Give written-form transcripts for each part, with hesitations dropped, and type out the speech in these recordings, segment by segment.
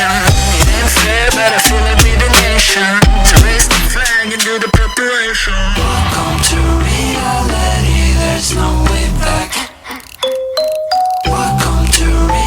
nation. It ain't fair, but I feel it with the nation. To raise the flag and do the preparation. Welcome to reality, there's no way back. Welcome to reality.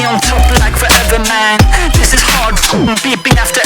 On top like forever, man. This is hard, beeping after